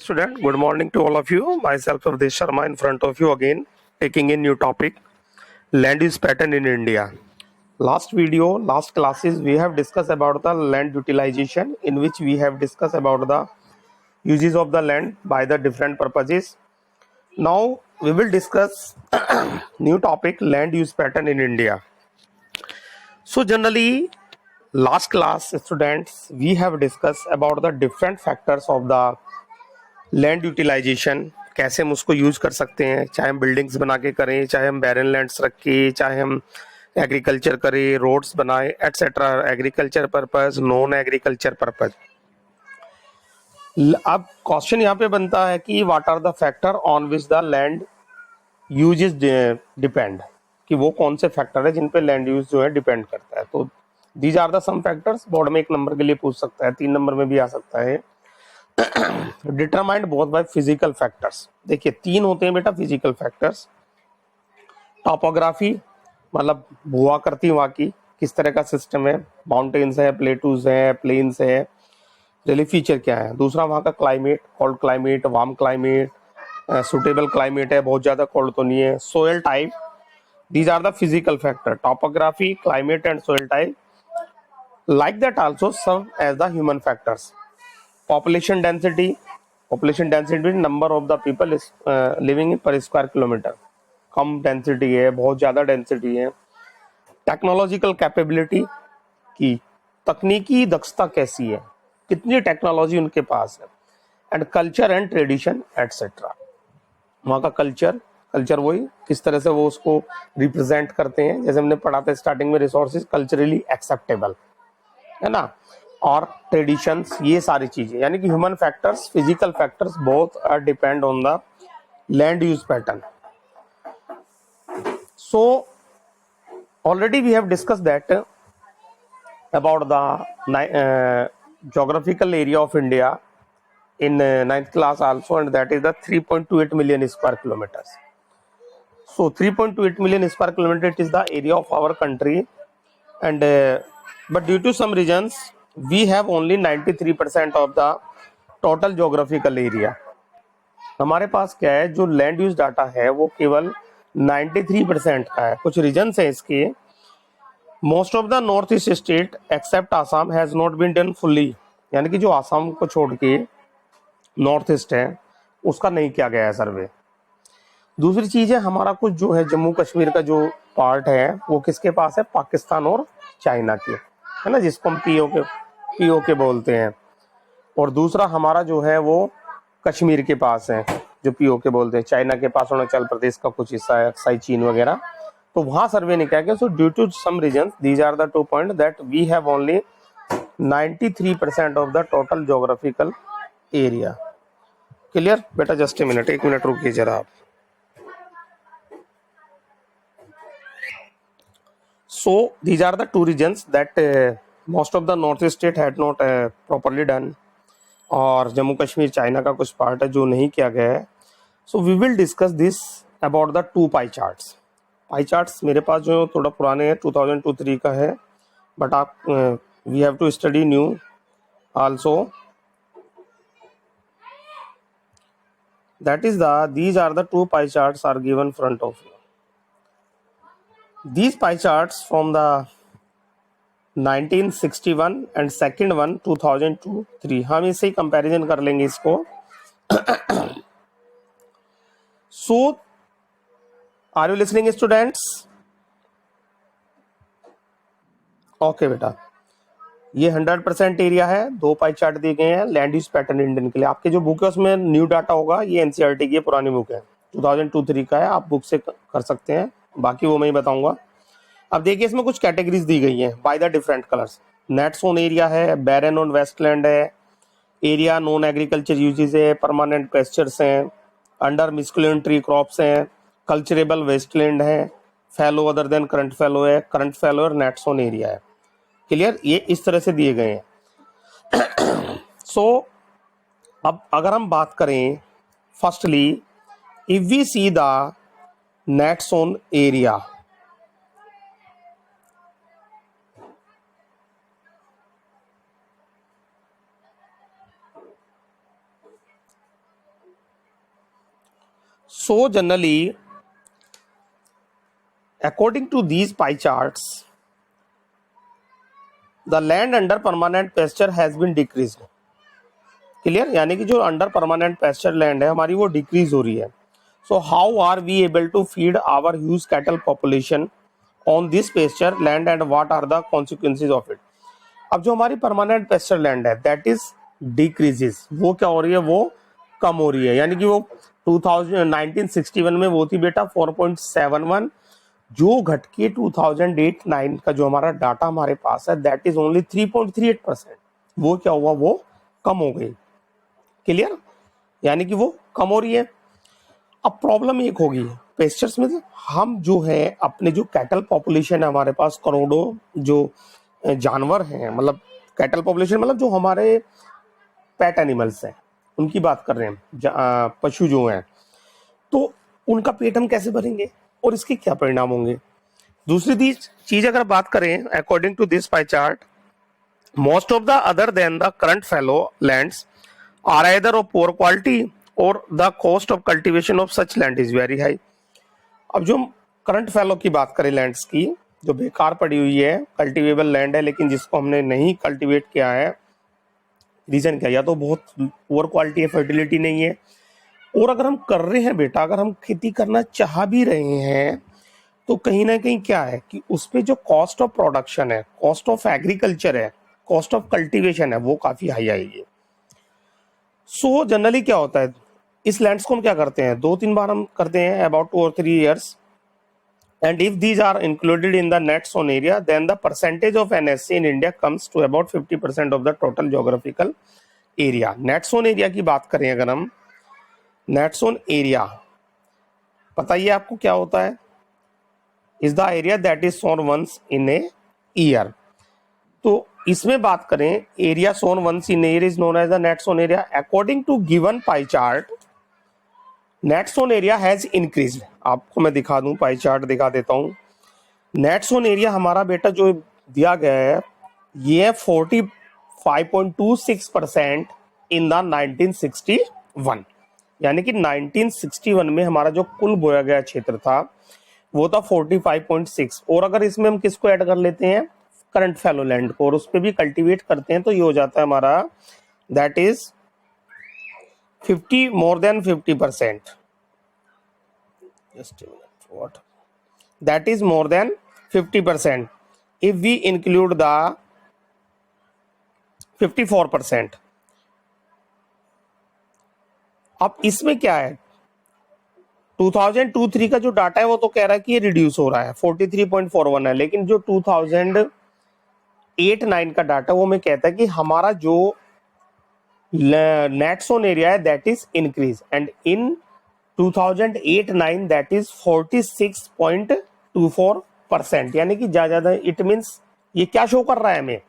Student, good morning to all of you. Myself Avdesh Sharma in front of you again, taking a new topic, land use pattern in India. Last classes, we have discussed about the land utilization, in which we have discussed about the uses of the land by the different purposes. Now we will discuss new topic, land use pattern in India. So generally, last class students, we have discussed about the different factors of the land utilization, कैसे हम उसको use कर सकते हैं, चाहे हम buildings बना के करें, चाहे हम बैरन लैंड्स रखें, चाहे हम एग्रीकल्चर करें, रोड्स बनाए etcetera, agriculture purpose, non agriculture purpose. अब क्वेश्चन यहाँ पे बनता है कि what are the factor on which the land use is depend, कि वो कौन से फैक्टर है जिन पे लैंड यूज जो है डिपेंड करता है. तो these are the some factors. Board में 1 नंबर के लिए पूछ सकता है, 3 नंबर में भी आ सकता है. Determined both by physical factors. देखिए 3 होते हैं बेटा फिजिकल फैक्टर्स. टॉपोग्राफी, मतलब भूआ करती वहाँ की किस तरह का सिस्टम है, माउंटेन्स है, प्लेटूज है, प्लेन्स है, रिलीफ फीचर क्या है. दूसरा वहाँ का climate, cold climate, warm climate, suitable climate है, बहुत ज्यादा कोल्ड तो नहीं है. Soil type, these are the physical factor. Topography, climate and soil type. like that also serve as the human factors. Population density means number of the people is living per square kilometer. Come density है, बहुत ज़्यादा density है. Technological capability, की तकनीकी दक्षता कैसी है, कितनी टेक्नोलॉजी उनके पास है. And culture and tradition etcetera. वहाँ का कल्चर वही किस तरह से वो उसको रिप्रेजेंट करते हैं. जैसे हमने पढ़ा था स्टार्टिंग में, रिसोर्सेज कल्चरली एक्सेप्टेबल है ना, और ट्रेडिशंस, ये सारी चीजें. यानी कि human factors, physical factors both are depend on the land use pattern. So already we have discuss that about the geographical area of India in 9th class also, and that is the 3.28 million square kilometers. So 3.28 million square kilometer, it is the area of our country, and but due to some reasons we have only 93% of the total geographical area. हमारे पास क्या है, जो land use data है वो केवल 93% का है. कुछ रीजन्स है इसके. Most of the north east state except Assam has not been done fully, यानी कि जो आसाम को छोड़ के नॉर्थ ईस्ट है उसका नहीं किया गया है सर्वे. दूसरी चीज है, हमारा कुछ जो है जम्मू कश्मीर का जो पार्ट है वो किसके पास है, पाकिस्तान और चाइना के, है ना, जिसको हम पीओके बोलते हैं. और दूसरा हमारा जो है वो कश्मीर के पास है, जो पीओके बोलते हैं. चाइना के पास अरुणाचल प्रदेश का कुछ हिस्सा है, अक्साई चीन वगैरह, तो वहां सर्वे नहीं किया गया. So due to some reasons, these are the 2 point that we have only 93% of the total geographical area. Clear बेटा? जस्ट ए मिनट, 1 मिनट रुकिए जरा आप. So these are the 2 regions that most of the northeast state had not properly done, और Jammu Kashmir China का कुछ part है जो नहीं किया गया है. So we will discuss this about the 2 pie charts. Pie charts मेरे पास जो थोड़ा पुराने हैं, 2002-3 का है, बट आप we have to study new also. That is the, these are the 2 pie charts are given front of you. These pie charts from the 1961 and second one 2002-3, हम इससे ही कंपैरिजन कर लेंगे इसको. So are you listening students? Okay बेटा, ये 100% area है. 2 pie chart दिए गए हैं लैंड यूज पैटर्न इंडियन के लिए. आपके जो बुक है उसमें न्यू डाटा होगा, ये एनसीईआरटी की पुरानी बुक है, 2002-3 का है, आप बुक से कर सकते हैं, बाकी वो मैं ही बताऊंगा. अब देखिए इसमें कुछ कैटेगरीज दी गई हैं by the different colours. Net sown area है, बैरन ऑन वेस्टलैंड है, एरिया नॉन एग्रीकल्चर यूजेस है, परमानेंट पेस्चर्स हैं, अंडर मिस्कुलेंट ट्री क्रॉप्स हैं, कल्चरेबल वेस्टलैंड है, फैलो अदर देन करंट फैलो है, करंट फैलो और नेट सोन एरिया है. क्लियर? ये इस तरह से दिए गए हैं. सो अब अगर हम बात करें, firstly if we see the net sown area, So generally, according to these pie charts, the land under permanent pasture has been decreased. Clear, यानी कि जो अंडर परमानेंट पेस्चर लैंड है हमारी वो डिक्रीज हो रही है. So how are we able to feed our huge cattle population on this pasture land and what are the consequences of it. अब जो हमारी परमानेंट पेस्चर लैंड है दैट इज डिक्रीजेस, वो क्या हो रही है, वो कम हो रही है. यानी कि वो 1961 में वो थी बेटा 4.71, जो घट के 2008-9 का जो हमारा डाटा हमारे पास है दैट इज ओनली 3.38%. वो क्या हुआ, वो कम हो गई. क्लियर, यानी कि वो कम हो रही है. अब प्रॉब्लम एक होगी पेस्चर्स में, हम जो है अपने जो कैटल पॉपुलेशन है हमारे पास करोड़ों जो जानवर हैं, मतलब कैटल पॉपुलेशन मतलब जो हमारे पेट एनिमल्स हैं उनकी बात कर रहे हैं, पशु जो हैं, तो उनका पेट हम कैसे भरेंगे और इसके क्या परिणाम होंगे. दूसरी चीज अगर बात करें according to this pie chart, most of the other than the current fallow lands are either of poor quality or the cost of cultivation of such land is very high. अब जो करंट फैलो की बात करें lands की, जो बेकार पड़ी हुई है, कल्टीवेबल लैंड है लेकिन जिसको हमने नहीं कल्टीवेट किया है, रीजन क्या, या तो बहुत पुअर क्वालिटी है, फर्टिलिटी नहीं है, और अगर हम कर रहे हैं बेटा, अगर हम खेती करना चाह भी रहे हैं तो कहीं ना कहीं क्या है कि उस पर जो कॉस्ट ऑफ प्रोडक्शन है, कॉस्ट ऑफ एग्रीकल्चर है, कॉस्ट ऑफ कल्टीवेशन है, वो काफी हाई आएगी. सो जनरली क्या होता है, इस लैंड्स को हम क्या करते हैं, 2-3 बार हम करते हैं, about 2 or 3 years, and if these are included in the net zone area then the percentage of NSC in India comes to about 50% of the total geographical area. net zone area की बात करें अगर हम, net zone area पता ही है आपको क्या होता है, is the area that is sown once in a year. तो इसमें बात करें, area sown once in year is known as the net sown area. According to given pie chart, net sown area has increased. आपको मैं दिखा दूं, pie chart दिखा देता हूं. नेट सोन एरिया हमारा बेटा जो दिया गया है ये है 45.26% इन द 1961. यानी कि 1961 में हमारा जो कुल बोया गया क्षेत्र था वो था 45.6, और अगर इसमें हम किसको ऐड कर लेते हैं, करंट फैलो लैंड को, और उस पर भी कल्टीवेट करते हैं तो ये हो जाता है हमारा that is 50 more than 50%. Just a minute, what? That is more than 50% if we include the 54%. अब इसमें क्या है, 2002-3 का जो डाटा है वो तो कह रहा है कि ये रिड्यूस हो रहा है, 43.41 है, लेकिन जो 2008-9 का डाटा वो में कहता है कि हमारा जो नेट सोन एरिया है that is increase, and in 2008-9 that is 46.24%. यानी कि ज्यादा, इट मीन्स ये क्या शो कर रहा है हमें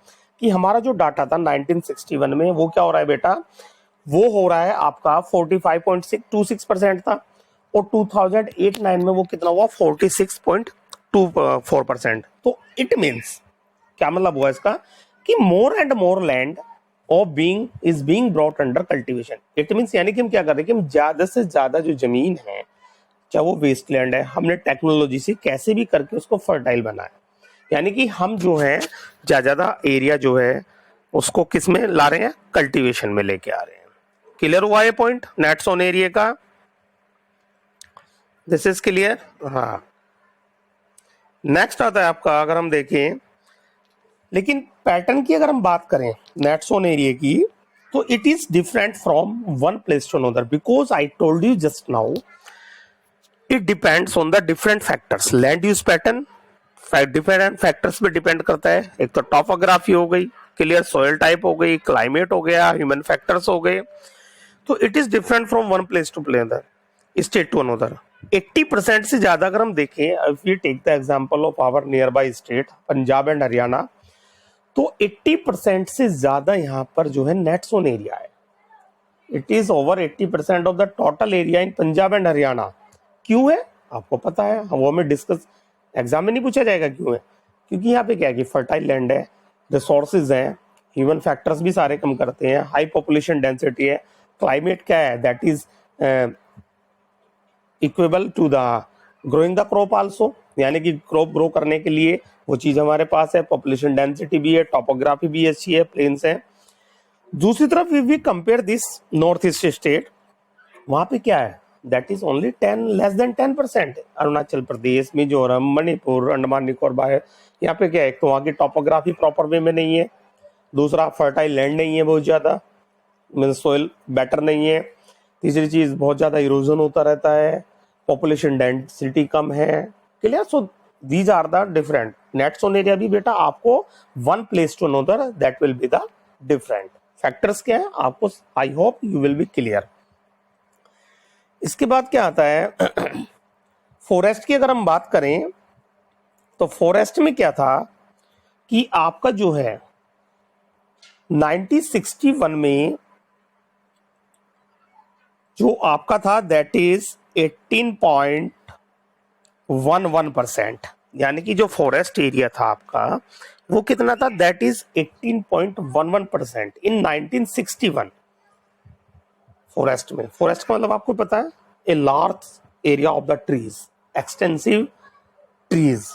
कि हमारा जो डाटा था 1961 में वो क्या हो रहा है बेटा, वो हो रहा है आपका 45.26% था, और 2008-9 में वो कितना हुआ, 46.24%. तो इट मीन्स क्या मतलब हुआ इसका कि more and more land of being is being brought under cultivation. It means यानी कि हम क्या कर रहे हैं कि हम ज्यादा से ज्यादा जो जमीन है, चाहे वो वेस्ट लैंड है, हमने टेक्नोलॉजी से कैसे भी करके उसको फर्टाइल बनाया. यानी कि हम जो है ज्यादा एरिया जो है उसको किस में ला रहे हैं, कल्टीवेशन में लेके आ रहे हैं. क्लियर हुआ ये पॉइंट नेट्स ऑन एरिया का, दिस इज क्लियर. हाँ, नेक्स्ट आता है आपका, अगर हम देखें, लेकिन पैटर्न की अगर हम बात करें नेट्स ऑन एरिया की, तो it is different from one place to another, because I told you just now it depends on the different factors. Land use pattern different factors पे डिपेंड करता है. एक तो टॉपोग्राफी हो गई, क्लियर, सॉइल टाइप हो गई, क्लाइमेट हो गया, ह्यूमन फैक्टर्स हो गए. तो it is different from one place to play other, state to another. 80% से ज्यादा अगर हम देखें, if you take the example of our nearby state Punjab and Haryana, तो 80% से ज्यादा यहाँ पर जो है नेट जोन एरिया है. It is over 80% of the total area in Punjab and Haryana. क्यों है आपको पता है, वो हमें डिस्कस, एग्जाम में नहीं पूछा जाएगा क्यों है, क्योंकि यहाँ पे क्या है कि फर्टाइल लैंड है, रिसोर्सेज हैं, ह्यूमन फैक्टर्स भी सारे कम करते हैं, हाई पॉपुलेशन डेंसिटी है, क्लाइमेट क्या है that is equable to the growing the crop also, यानी कि क्रॉप ग्रो करने के लिए वो चीज हमारे पास है। पॉपुलेशन डेंसिटी भी है, टोपोग्राफी भी अच्छी है, प्लेन्स है। दूसरी तरफ we compare this north east state, वहां पे क्या है, that is only 10 less than 10%। Arunachal Pradesh, Mizoram, Manipur, Andaman Nicobar, यहाँ पे क्या है, तो वहाँ की टोपोग्राफी प्रॉपर वे में नहीं है। दूसरा, फर्टाइल लैंड नहीं है बहुत ज्यादा, मीन सोइल बेटर नहीं है। तीसरी चीज, बहुत ज्यादा इरोजन होता रहता है। पॉपुलेशन डेंसिटी कम है। Clear? So these are the different net sown area भी बेटा आपको one place to another that will be the different factors क्या है आपको, I hope you will be clear. इसके बाद क्या आता है फॉरेस्ट की अगर हम बात करें तो फॉरेस्ट में क्या था कि आपका जो है 1961 में जो आपका था दैट इज 18.11%, यानी कि जो फॉरेस्ट एरिया था आपका वो कितना था, दैट इज 18.11% इन 1961। फॉरेस्ट में, फॉरेस्ट का मतलब आपको पता है, a large area of the trees, extensive trees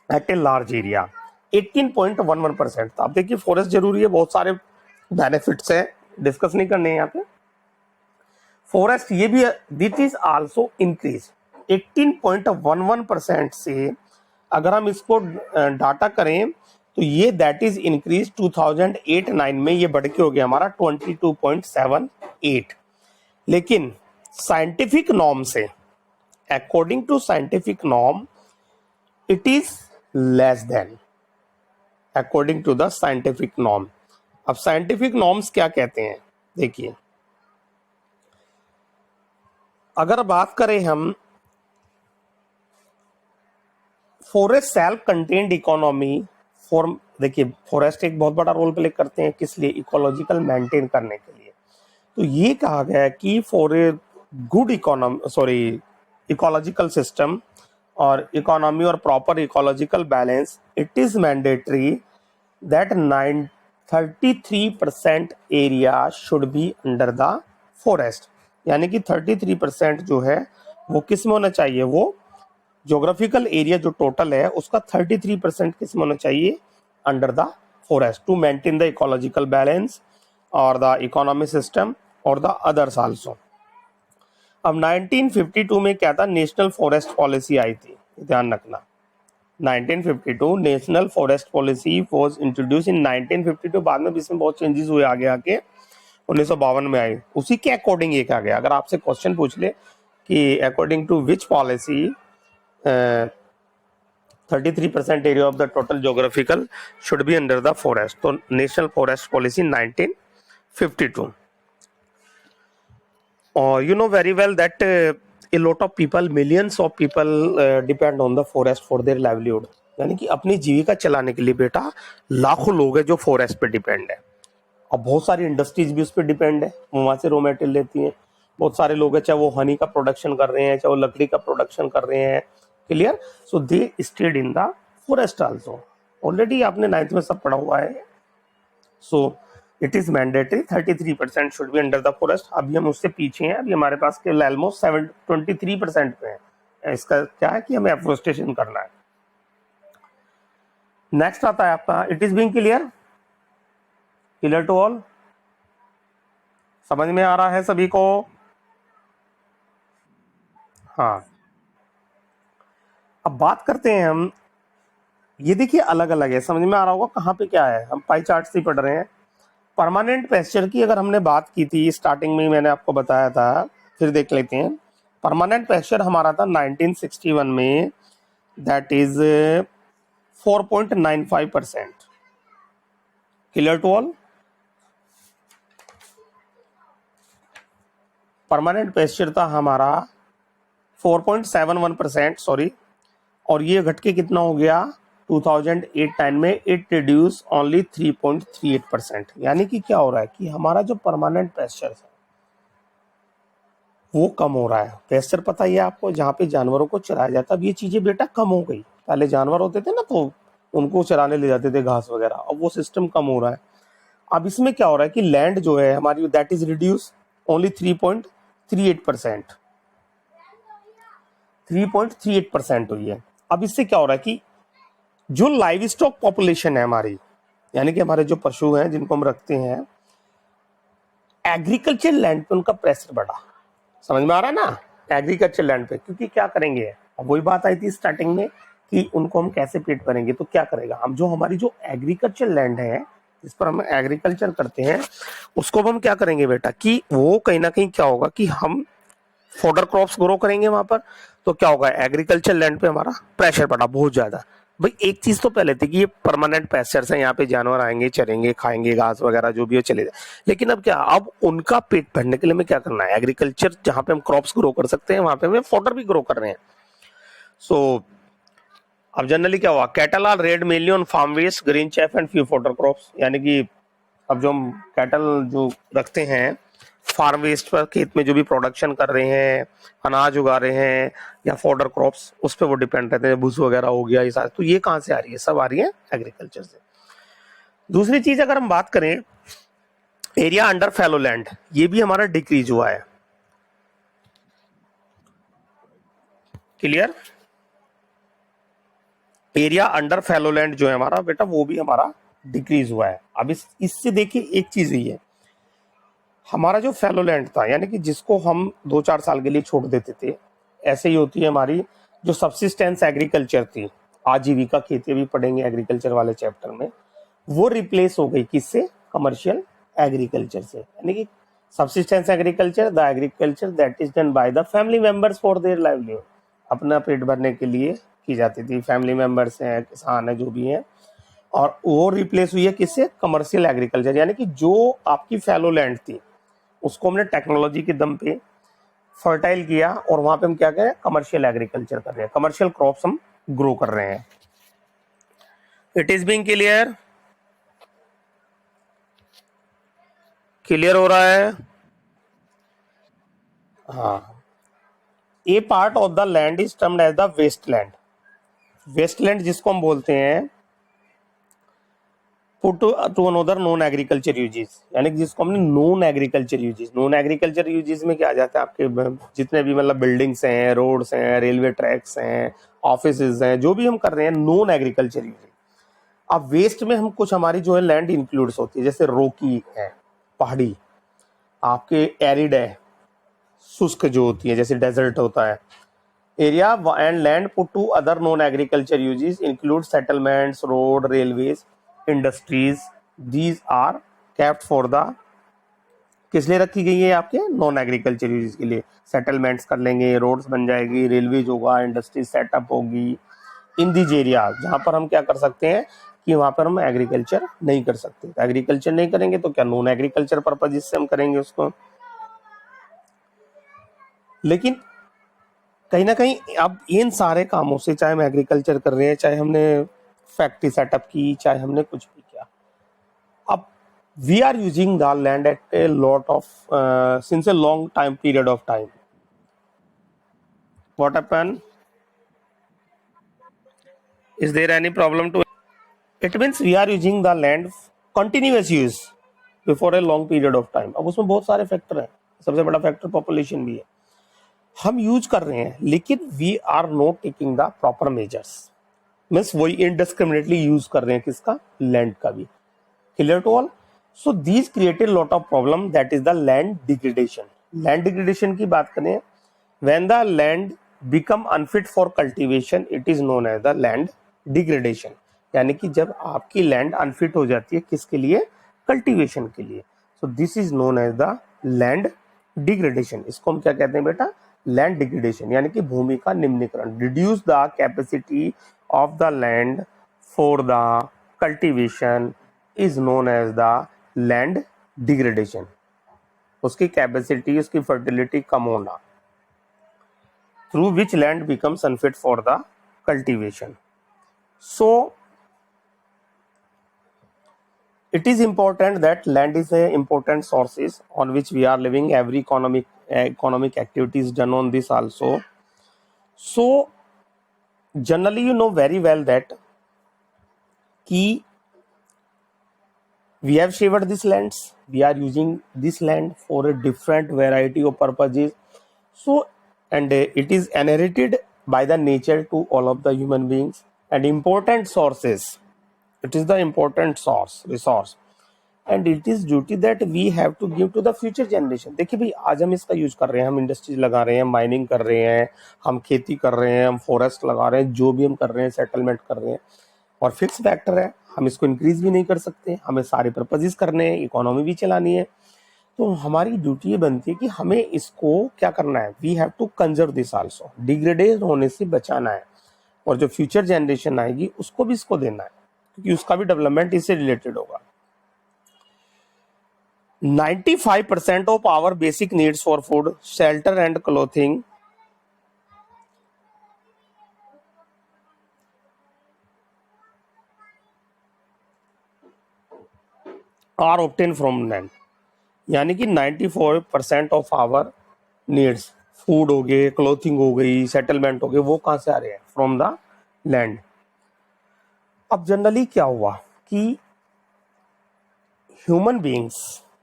at a large area. 18.11% था। अब देखिए फॉरेस्ट जरूरी है, बहुत सारे बेनिफिट्स है, डिस्कस नहीं करने हैं यहाँ पे। फॉरेस्ट ये भी दिस इज आल्सो इंक्रीज 18.11% से अगर हम इसको डाटा करें तो ये दैट इज इंक्रीज 2008-9 में ये बढ़ के हो गया हमारा 22.78। लेकिन साइंटिफिक नॉर्म से, according to scientific norm, it is less than, according to the scientific norm. अब साइंटिफिक नॉर्म्स क्या कहते हैं, देखिए अगर बात करें हम forest self contained economy form, देखिए फॉरेस्ट एक बहुत बड़ा रोल प्ले करते हैं, किस लिए, इकोलॉजिकल मेंटेन करने के लिए। तो ये कहा गया है कि for a good ecological system और इकोनॉमी और proper ecological balance, it is mandatory that 33% area should be under the forest, यानी कि 33% जो है वो किस में होना चाहिए, वो ज्योग्राफिकल एरिया जो टोटल है उसका 33% किस में होना चाहिए, under the forest, to maintain the ecological balance और द इकोनॉमिक सिस्टम और द अदर्स आल्सो। अब 1952 में क्या था, नेशनल फॉरेस्ट पॉलिसी आई थी, ध्यान रखना 1952 national forest policy was introduce इन 1952। बाद में भी इसमें बहुत चेंजेस हुए, आगे आके 1952 में आई। उसी के अकॉर्डिंग ये कहा गया, अगर आपसे क्वेश्चन पूछ ले कि according to which policy 33% area of the total geographical should be under the forest, तो नेशनल फॉरेस्ट पॉलिसी 1952। और you know very well that a lot of people, millions of people depend on the forest for their livelihood, यानी कि अपनी जीविका चलाने के लिए बेटा लाखों लोग हैं जो फॉरेस्ट पे डिपेंड है। और बहुत सारी इंडस्ट्रीज भी उस पर डिपेंड है, वहाँ से रॉ मटेरियल लेती हैं। बहुत सारे लोग हैं, चाहे वो हनी का प्रोडक्शन कर रहे हैं, चाहे वो लकड़ी का प्रोडक्शन कर रहे हैं। Clear? So they stayed in the forest also. Already आपने 9th में सब पढ़ा हुआ है। So it is mandatory 33% should be under the forest. अभी हम उससे पीछे हैं, अभी हमारे पास के ऑलमोस्ट 23% पे है। इसका क्या है कि हमें एफोरेस्टेशन करना है। नेक्स्ट आता है आपका, it is being clear, clear to all, समझ में आ रहा है सभी को? हाँ, अब बात करते हैं हम, ये देखिए अलग अलग है, समझ में आ रहा होगा कहाँ पे क्या है। हम पाई चार्ट से पढ़ रहे हैं। परमानेंट पेस्चर की अगर हमने बात की थी स्टार्टिंग में, मैंने आपको बताया था, फिर देख लेते हैं। परमानेंट पेस्चर हमारा था 1961 में, that is 4.95%। Clear to all? Permanent pasture था हमारा 4.71%, सॉरी, और ये घट के कितना हो गया 2008-9 में, इट रिड्यूस ओनली 3.38%। यानी कि क्या हो रहा है कि हमारा जो परमानेंट पेस्चर है वो कम हो रहा है। पेस्चर पता ही है आपको, जहाँ पे जानवरों को चराया जाता है, अब ये चीजें बेटा कम हो गई। पहले जानवर होते थे ना तो उनको चराने ले जाते थे घास वगैरह, अब वो सिस्टम कम हो रहा है। अब इसमें क्या हो रहा है कि लैंड जो है हमारी दैट इज रिड्यूस ओनली 3.38%। 3.38% हुई है। अब इससे क्या हो रहा है कि जो लाइव स्टॉक पॉपुलेशन है हमारी, यानी कि हमारे जो पशु हैं जिनको हम रखते हैं, एग्रीकल्चर लैंड पे उनका प्रेशर बढ़ा। समझ में आ रहा है ना, एग्रीकल्चर लैंड पे, क्योंकि क्या करेंगे, अब वही बात आई थी स्टार्टिंग में कि उनको हम कैसे पेट भरेंगे। तो क्या करेगा, हम जो हमारी जो एग्रीकल्चर लैंड है जिस पर हम एग्रीकल्चर करते हैं, उसको हम क्या करेंगे बेटा कि वो कहीं ना कहीं क्या होगा कि हम फॉडर क्रॉप्स ग्रो करेंगे वहां पर। तो क्या होगा, एग्रीकल्चर लैंड पे हमारा प्रेशर पड़ा बहुत ज्यादा। भाई एक चीज तो पहले थी कि ये परमानेंट पैस्चर्स हैं, यहाँ पे जानवर आएंगे, चरेंगे, खाएंगे घास वगैरह जो भी हो, चले जाए। लेकिन अब क्या, अब उनका पेट भरने के लिए हमें क्या करना है, एग्रीकल्चर जहां पे हम क्रॉप्स ग्रो कर सकते हैं वहां पे हमें फॉडर भी ग्रो कर रहे हैं। सो अब जनरली क्या हुआ, cattle are reared mainly on farm waste, green chaff and few fodder crops. यानी कि अब जो हम कैटल जो रखते हैं फार्म वेस्ट पर, खेत में जो भी प्रोडक्शन कर रहे हैं, अनाज उगा रहे हैं या फॉडर क्रॉप्स, उस पर वो डिपेंड रहते हैं, भूस वगैरह हो गया ये सारे। तो ये कहाँ से आ रही है, सब आ रही है एग्रीकल्चर से। दूसरी चीज अगर हम बात करें, एरिया अंडर फैलो लैंड, ये भी हमारा डिक्रीज हुआ है। Clear, area under fallow land जो है हमारा बेटा, वो भी हमारा डिक्रीज हुआ है। अब इससे देखिए एक चीज हुई है, हमारा जो फैलो लैंड था, यानी कि जिसको हम 2-4 साल के लिए छोड़ देते थे, ऐसे ही होती है हमारी जो सब्सिस्टेंस एग्रीकल्चर थी, आजीविका खेती भी पढ़ेंगे एग्रीकल्चर वाले चैप्टर में, वो रिप्लेस हो गई किससे, कमर्शियल एग्रीकल्चर से। यानी कि subsistence agriculture, the agriculture that is done by the family members for their livelihood, अपना पेट भरने के लिए की जाती थी, फैमिली मेंबर्स हैं, किसान है, जो भी है। और वो रिप्लेस हुई है किससे, कमर्शियल एग्रीकल्चर। यानी कि जो आपकी फैलो लैंड थी उसको हमने टेक्नोलॉजी के दम पे फर्टाइल किया और वहां पे हम क्या करें, कमर्शियल एग्रीकल्चर कर रहे हैं, कमर्शियल क्रॉप्स हम ग्रो कर रहे हैं। It is being clear, clear हो रहा है। हाँ, a part of the land is termed as the wasteland. Wasteland जिसको हम बोलते हैं put to another non agriculture uses, यानी कि जिसको हमने non agriculture uses, non agriculture uses में क्या आ जाता है, आपके जितने भी मतलब बिल्डिंग्स हैं, रोड्स हैं, रेलवे ट्रैक्स हैं, ऑफिसेज हैं, जो भी हम कर रहे हैं नॉन एग्रीकल्चर यूजेस। अब वेस्ट में हम कुछ हमारी जो है लैंड इंक्लूड्स होती है, जैसे रोकी है, पहाड़ी, आपके एरिड है, शुष्क जो होती है, जैसे डेजर्ट होता है। Area and land put to other non agriculture uses include settlements, road, railways, industries. These are kept for the, किस लिए रखी गई है, आपके नॉन एग्रीकल्चर यूजेस के लिए। सेटलमेंट्स कर लेंगे, रोड्स बन जाएगी, रेलवेज होगा, इंडस्ट्रीज सेटअप होगी इन दीज एरिया, जहां पर हम क्या कर सकते हैं कि वहां पर हम एग्रीकल्चर नहीं कर सकते। तो एग्रीकल्चर नहीं करेंगे तो क्या, नॉन एग्रीकल्चर पर्पज से हम करेंगे उसको। लेकिन कहीं ना कहीं अब इन सारे कामों से, चाहे हम एग्रीकल्चर कर रहे हैं, चाहे हमने फैक्ट्री सेटअप की, चाहे हमने कुछ भी किया, अब we are using the land at a lot of since a long time period of time. What happen, is there any problem to, it means we are using the land continuous use before a long period of time. अब उसमें बहुत सारे factor हैं, सबसे बड़ा factor population भी है। हम यूज कर रहे हैं लेकिन we are not taking the proper measures, means वही इनडिस्क्रिमिनेटली यूज कर रहे हैं किसका, लैंड का भी। Clear to all. So these created lot of problem, that is the land degradation. Land degradation की बात करें, when the land become unfit for cultivation, it is known as the land degradation. यानी कि जब आपकी land unfit हो जाती है किसके लिए, कल्टीवेशन के लिए। So this is known as the land degradation. इसको हम क्या कहते हैं बेटा, लैंड डिग्रेडेशन, यानी कि भूमि का निम्नीकरण। Reduce the capacity of the land for the cultivation is known as the land degradation. उसकी कैपेसिटी, उसकी फर्टिलिटी कम होना, through which land becomes unfit for the cultivation. So it is important that land is a important sources on which we are living, every economic activity is done on this also. So generally you know very well that ki we have shared these lands, we are using this land for a different variety of purposes. So and it is inherited by the nature to all of the human beings and important sources. It is the important resource and it is duty that we have to give to the future generation. देखिए भाई, आज हम इसका use कर रहे हैं, हम industries लगा रहे हैं, माइनिंग कर रहे हैं, हम खेती कर रहे हैं, हम फॉरेस्ट लगा रहे हैं, जो भी हम कर रहे हैं, सेटलमेंट कर रहे हैं, और फिक्स फैक्टर है, हम इसको इंक्रीज भी नहीं कर सकते, हमें सारे पर्पजेस करने हैं, इकोनॉमी भी चलानी है। तो हमारी ड्यूटी ये बनती है कि हमें इसको क्या करना है, we have to conserve this also, degraded होने से बचाना है, और जो फ्यूचर जनरेशन आएगी उसको भी इसको देना है, क्योंकि उसका भी डेवलपमेंट इससे रिलेटेड होगा। 95% of our basic needs for food, shelter and clothing are obtained from land। यानी कि 94% ऑफ आवर नीड्स, फूड हो गए, क्लोथिंग हो गई, सेटलमेंट हो गए, वो कहाँ से आ रहे हैं, फ्रॉम द लैंड। अब जनरली क्या हुआ कि ह्यूमन बींग्स,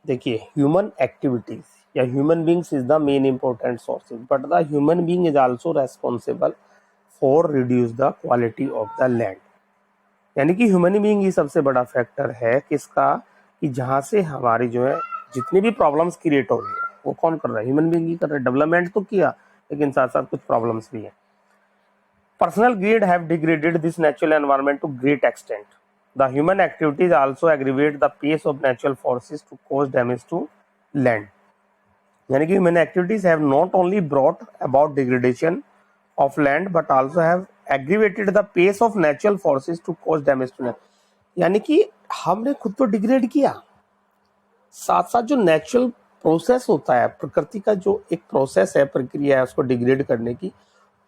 देखिए ह्यूमन एक्टिविटीज या human beings is the main important sources, but the human being is also responsible for reduce the quality of the land. यानी कि ह्यूमन बींग ही सबसे बड़ा फैक्टर है किसका, कि जहां से हमारी जो है जितनी भी प्रॉब्लम्स क्रिएट हो रही है वो कौन कर रहा है, ह्यूमन बींग ही कर रहा है। डेवलपमेंट तो किया, लेकिन साथ साथ कुछ प्रॉब्लम्स भी है। Personal greed have degraded this natural environment to great extent. The human activities also aggravate the pace of natural forces to cause damage to land. यानी कि human activities have not only brought about degradation of land but also have aggravated the pace of natural forces to cause damage to land. यानी कि हमने खुद तो degrade किया, साथ साथ जो नेचुरल प्रोसेस होता है, प्रकृति का जो एक प्रोसेस है, प्रक्रिया है उसको डिग्रेड करने की,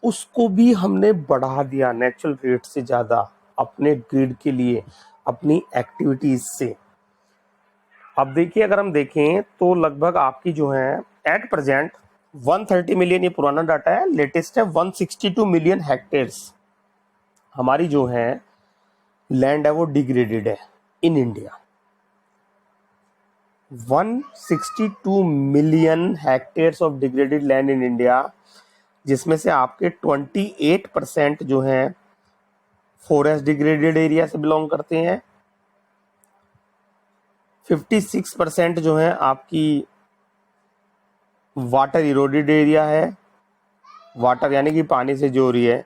उसको भी हमने बढ़ा दिया नेचुरल रेट से ज्यादा अपने ग्रिड के लिए, अपनी एक्टिविटीज से। अब देखिए, अगर हम देखें तो लगभग आपकी जो है एट प्रेजेंट 130 मिलियन, ये पुराना डाटा है, लेटेस्ट है 162 मिलियन हेक्टेयर्स हमारी जो है लैंड है वो डिग्रेडेड है in India. 162 million hectares of degraded land in India, जिसमें से आपके 28% जो है फॉरेस्ट डिग्रेडेड एरिया से बिलोंग करते हैं, 56% जो है आपकी वाटर इरोडेड एरिया है, वाटर यानी कि पानी से जो हो रही है,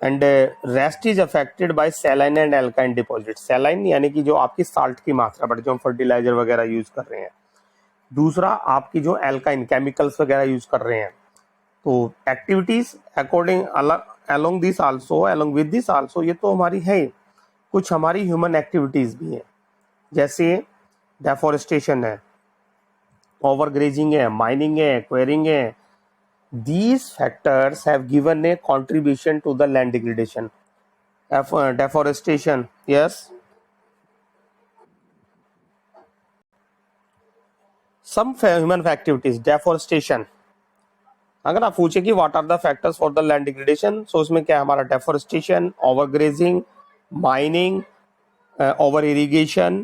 and rest is affected by saline and alkyne deposit. Saline यानी कि जो आपकी साल्ट की मात्रा बढ़, जो हम फर्टिलाइजर वगैरह यूज कर रहे हैं। दूसरा आपकी जो एल्काइन केमिकल्स वगैरह यूज कर रहे हैं। तो activities according along this also, along with this also, ये तो हमारी है, कुछ हमारी ह्यूमन एक्टिविटीज भी है, जैसे डेफोरेस्टेशन है, ओवरग्रेजिंग है, माइनिंग है, क्वेरिंग है। These factors have given a contribution to the land degradation. Deforestation, yes. Some human activities, deforestation. अगर आप पूछे कि what are the factors for the land degradation, so उसमें क्या है हमारा, deforestation, overgrazing, mining, over irrigation,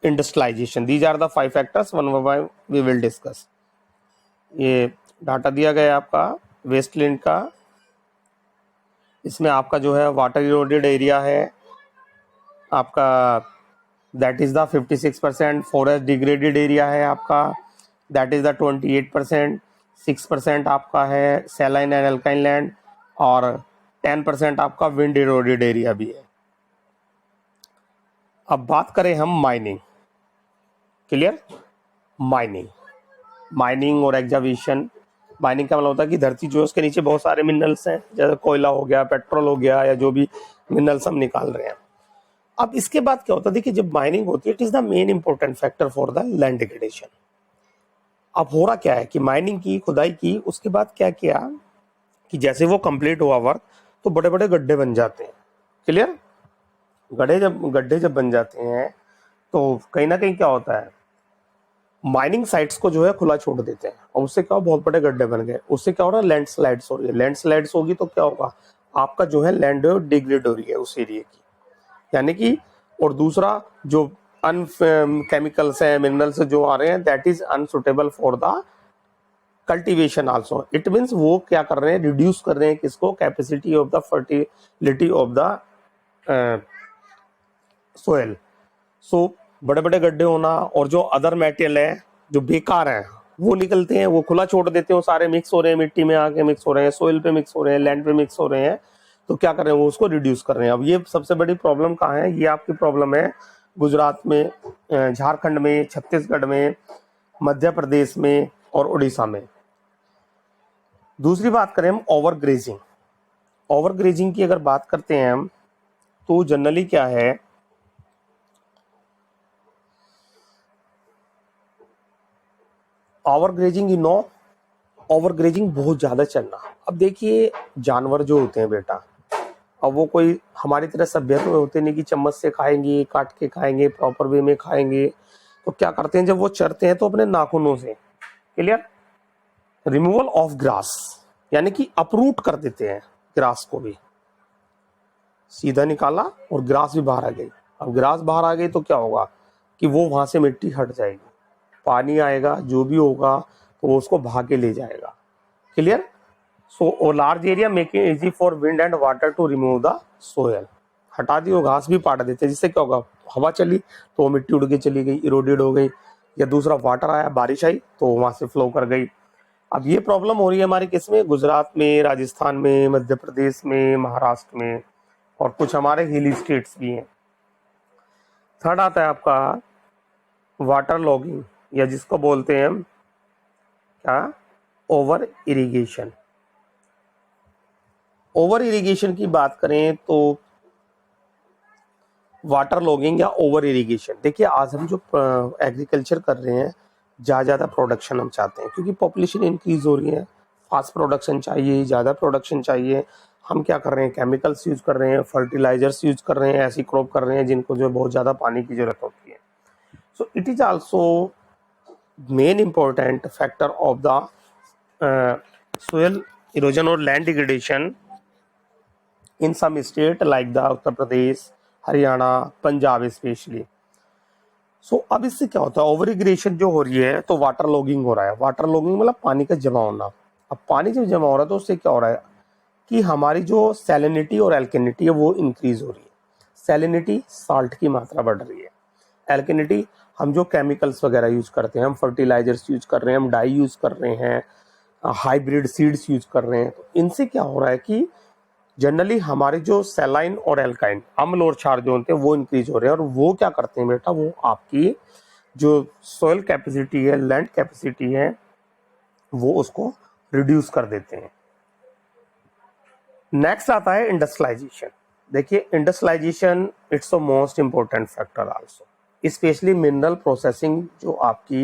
industrialization. These are the 5 factors. One by one we will discuss. ये data दिया गया है आपका वेस्टलैंड का, इसमें आपका जो है वाटर इरोडेड एरिया है आपका, that is the 56%, forest degraded area है आपका, दैट इज द 28%, 6% आपका है सैलाइन एंड एल्काइन लैंड, और 10% आपका विंड इरोडेड एरिया भी है। अब बात करें हम माइनिंग, क्लियर, माइनिंग और एक्सकैवेशन। माइनिंग का मतलब होता है कि धरती जो है उसके नीचे बहुत सारे मिनरल्स हैं, जैसे कोयला हो गया, पेट्रोल हो गया, या जो भी मिनरल्स हम निकाल रहे हैं। अब इसके बाद क्या होता है, देखिए जब माइनिंग होती है, it is the main important factor for the land degradation. अब हो रहा क्या है कि माइनिंग की, खुदाई की, उसके बाद क्या किया कि जैसे वो कंप्लीट हुआ वर्क, तो बड़े बड़े गड्ढे बन जाते हैं, क्लियर। गड्ढे जब बन जाते हैं तो कहीं ना कहीं क्या होता है, माइनिंग साइट्स को जो है खुला छोड़ देते हैं, और उससे क्या, बहुत बड़े गड्ढे बन गए, उससे क्या हो रहा है, लैंडस्लाइड्स हो रही है। लैंडस्लाइड्स होगी तो क्या होगा, आपका जो है लैंड डिग्रेड हो रही है उस एरिया की, यानी कि, और दूसरा जो केमिकल्स है, मिनरल्स जो आ रहे हैं, that is unsuitable for the cultivation also, it means वो क्या कर रहे हैं, रिड्यूस कर रहे हैं किसको, capacity of the fertility of the soil. So बड़े बड़े गड्ढे होना और जो अदर मेटेरियल है जो बेकार है वो निकलते हैं, वो खुला छोड़ देते हैं, वो सारे मिक्स हो रहे हैं, मिट्टी में आके मिक्स हो रहे हैं, सोइल पे मिक्स हो रहे हैं, लैंड पे मिक्स हो रहे हैं, तो क्या कर रहे हैं वो उसको रिड्यूस कर रहे हैं। अब ये सबसे बड़ी प्रॉब्लम कहाँ है, ये आपकी प्रॉब्लम है गुजरात में, झारखंड में, छत्तीसगढ़ में, मध्य प्रदेश में और उड़ीसा में। दूसरी बात करें हम ओवर ग्रेजिंग, ओवर ग्रेजिंग की अगर बात करते हैं हम तो जनरली क्या है, over grazing you know, over grazing बहुत ज्यादा चलना। अब देखिए जानवर जो होते हैं बेटा, अब वो कोई हमारी तरह सभ्य तो होते नहीं कि चम्मच से खाएंगे, काट के खाएंगे, प्रॉपर वे में खाएंगे। तो क्या करते हैं जब वो चरते हैं तो अपने नाखूनों से, क्लियर, रिमूवल ऑफ ग्रास, यानी कि अपरूट कर देते हैं ग्रास को भी, सीधा निकाला और ग्रास भी बाहर आ गई। अब ग्रास बाहर आ गई तो क्या होगा कि वो वहां से मिट्टी हट जाएगी, पानी आएगा, जो भी होगा तो वो उसको भाग के ले जाएगा, clear. So large area making easy for wind and water to remove the soil, हटा दी, वो घास भी पाट देते हैं, जिससे क्या होगा, हवा चली तो वो मिट्टी उड़ के चली गई, इरोडेड हो गई, या दूसरा वाटर आया, बारिश आई तो वहां से फ्लो कर गई। अब ये प्रॉब्लम हो रही है हमारे किस में, गुजरात में, राजस्थान में, मध्य प्रदेश में, महाराष्ट्र में और कुछ हमारे हिली स्टेट्स भी हैं। थर्ड आता है आपका वाटर लॉगिंग, या जिसको बोलते हैं हम क्या, ओवर इरिगेशन। ओवर इरिगेशन की बात करें तो वाटर लॉगिंग या ओवर इरिगेशन, देखिए आज हम जो एग्रीकल्चर कर रहे हैं, ज़्यादा प्रोडक्शन हम चाहते हैं क्योंकि पॉपुलेशन इंक्रीज हो रही है, फास्ट प्रोडक्शन चाहिए, ज़्यादा प्रोडक्शन चाहिए। हम क्या कर रहे हैं, केमिकल्स यूज कर रहे हैं, फर्टिलाइजर्स यूज कर रहे हैं, ऐसी क्रॉप कर रहे हैं जिनको जो बहुत ज़्यादा पानी की जरूरत होती है। So it is also main important factor of the soil erosion और land degradation in some state like the Uttar Pradesh, Haryana, Punjab specially. So अब इससे क्या होता है, ओवर इरिगेशन जो हो रही है तो वाटर लॉगिंग हो रहा है। वाटर लॉगिंग मतलब पानी का जमा होना। अब पानी जब जमा हो रहा है तो उससे क्या हो रहा है कि हमारी जो सैलिनिटी और एल्केनिटी है वो इंक्रीज हो रही है। सैलिनिटी साल्ट की मात्रा बढ़ रही है, एल्केनिटी हम जो केमिकल्स वगैरह यूज करते हैं, हम फर्टिलाइजर्स यूज कर रहे हैं, हम डाई यूज कर रहे हैं, हाइब्रिड सीड्स यूज कर रहे हैं, तो इनसे क्या हो रहा है कि जनरली हमारे जो सैलाइन और एल्काइन, अम्ल और क्षार जो होते हैं वो इंक्रीज हो रहे हैं। और वो क्या करते हैं बेटा, वो आपकी जो सॉइल कैपेसिटी है, लैंड कैपेसिटी है, वो उसको रिड्यूस कर देते हैं। नेक्स्ट आता है इंडस्ट्रियलाइजेशन। देखिए industrialization it's a most important factor also, specially mineral processing जो आपकी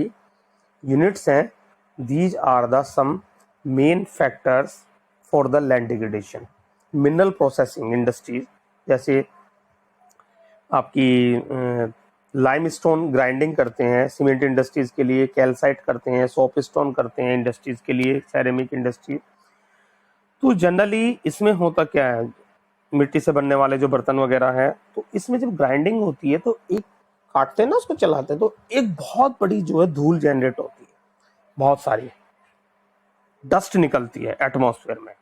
यूनिट्स हैं, these are the some main factors for the land degradation. Mineral processing industries जैसे आपकी लाइमस्टोन ग्राइंडिंग करते हैं सीमेंट इंडस्ट्रीज के लिए, कैल्साइट करते हैं, सोप स्टोन करते हैं इंडस्ट्रीज के लिए, सेरेमिक इंडस्ट्री। तो जनरली इसमें होता क्या है, मिट्टी से बनने वाले जो बर्तन वगैरह हैं, तो इसमें जब ग्राइंडिंग होती है तो एक काटते हैं ना, उसको चलाते हैं तो एक बहुत बड़ी जो है धूल जनरेट होती है, बहुत सारी डस्ट निकलती है एटमॉस्फेयर में।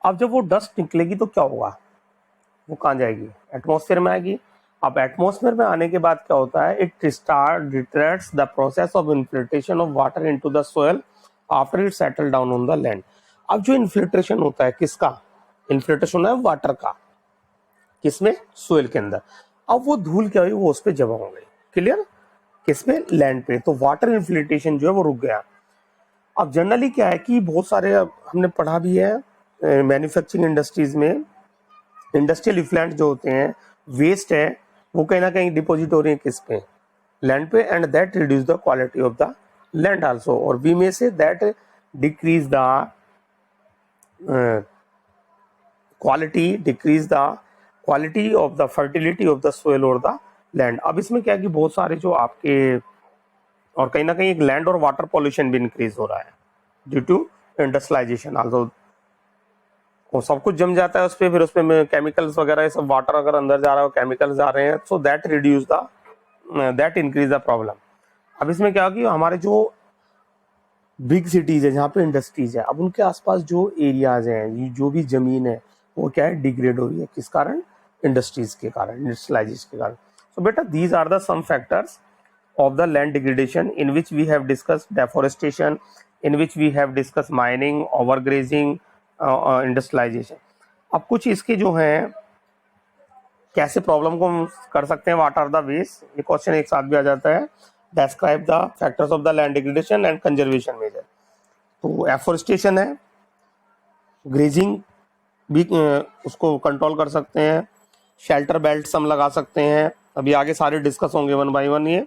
अब जब वो डस्ट निकलेगी तो क्या होगा, वो कहाँ जाएगी, एटमॉस्फेयर में आएगी। अब एटमॉस्फेयर में आने के बाद क्या होता है, it retards the process of infiltration of water into the soil after it settle down on the land. अब जो इन्फिल्ट्रेशन होता है, किसका इन्फिल्ट्रेशन है, वाटर का, किसमें, सोइल के अंदर। अब वो धूल क्या हुई, वो उस पर जमा हो गई, क्लियर, किसमें, लैंड पे। तो वाटर इन्फिल्ट्रेशन जो है वो रुक गया। अब जनरली क्या है कि बहुत सारे हमने पढ़ा भी है मैन्युफैक्चरिंग इंडस्ट्रीज में, इंडस्ट्रियल इफ्लुएंट जो होते हैं, वेस्ट है, वो कहीं ना कहीं डिपॉजिट हो रही है किस पे, लैंड पे, and that reduce the quality of the land also, और we may say that decrease the quality of the fertility of the soil और द लैंड। अब इसमें क्या है कि बहुत सारे जो आपके, और कहीं ना कहीं एक लैंड और वाटर पॉल्यूशन भी इंक्रीज हो रहा है ड्यू टू इंडस्ट्रियलाइजेशन आल्सो। वो सब कुछ जम जाता है उस पर, फिर उस पर केमिकल्स वगैरह, ये सब वाटर अगर अंदर जा रहा है, केमिकल्स जा रहे हैं, so that reduce the that increase the problem. अब इसमें क्या होगी, हमारे जो बिग सिटीज़ है जहाँ पे इंडस्ट्रीज है, अब उनके आसपास जो एरियाज हैं, जो भी ज़मीन है वो क्या है, डिग्रेड हो रही है। किस कारण? इंडस्ट्रीज के कारण, इंडस्ट्रियलाइजेशन के कारण। सो बेटा these are the some factors of the land degradation in which we have discussed deforestation, in which we have discussed mining, overgrazing, industrialization. अब कुछ इसके जो हैं कैसे प्रॉब्लम को हम कर सकते हैं, व्हाट आर द वेज, ये क्वेश्चन एक साथ भी आ जाता है। Describe the factors of the land degradation and conservation measure. तो एफोरेस्टेशन है, ग्रेजिंग भी उसको कंट्रोल कर सकते हैं, शेल्टर बेल्ट हम लगा सकते हैं, अभी आगे सारे डिस्कस होंगे वन बाय वन ये।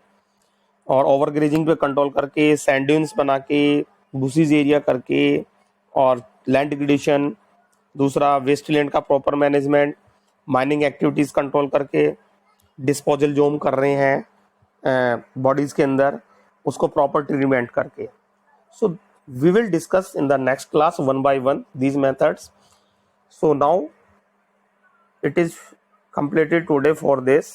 और ओवरग्रेजिंग पे कंट्रोल करके, सैंड ड्यून्स बना के, बुशीज एरिया करके, और लैंड डिग्रेडेशन। दूसरा वेस्ट लैंड का proper management, mining activities control करके, डिस्पोजल जो हम कर रहे हैं बॉडीज़ के अंदर उसको प्रॉपर ट्रीटमेंट करके। So we will discuss in the next class one by one these methods. So now it is completed today for this.